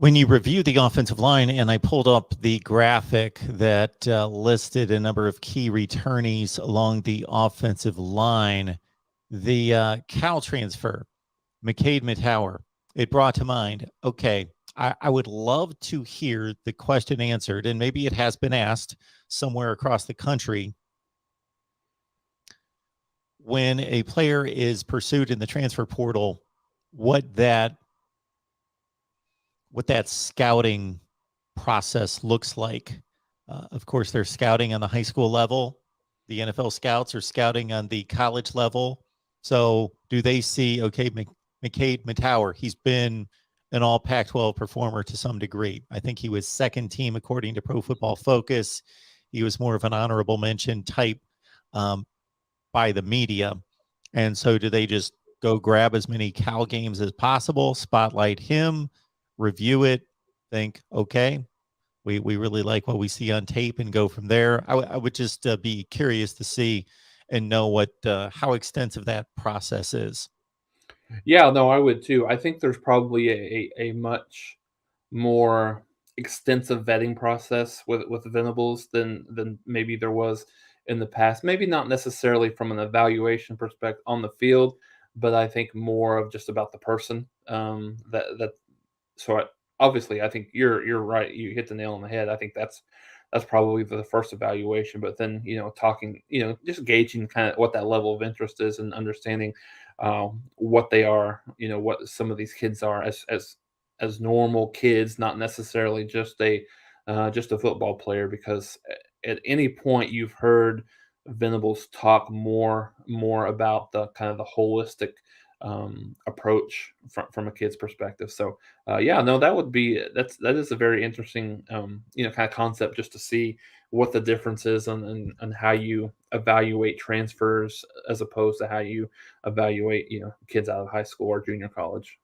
When you review the offensive line, and I pulled up the graphic that listed a number of key returnees along the offensive line, the Cal transfer, McCade Metower, it brought to mind, okay, I would love to hear the question answered, and maybe it has been asked somewhere across the country. When a player is pursued in the transfer portal, what that scouting process looks like. Of course, they're scouting on the high school level. The NFL scouts are scouting on the college level. So do they see, okay, McCade Metower, he's been an all Pac-12 performer to some degree. I think he was second team according to Pro Football Focus. He was more of an honorable mention type by the media. And so do they just go grab as many Cal games as possible, spotlight him, review it, think, okay, we really like what we see on tape, and go from there? I would just be curious to see and know what how extensive that process is. Yeah, no, I would too. I think there's probably a much more extensive vetting process with Venables than maybe there was in the past. Maybe not necessarily from an evaluation perspective on the field, but I think more of just about the person. So obviously, I think you're right. You hit the nail on the head. I think that's probably the first evaluation. But then talking, just gauging kind of what that level of interest is and understanding what they are. What some of these kids are as normal kids, not necessarily just a football player. Because at any point you've heard Venables talk more about the kind of the holistic approach from a kid's perspective. So yeah, no, that is a very interesting kind of concept, just to see what the difference is and how you evaluate transfers as opposed to how you evaluate kids out of high school or junior college.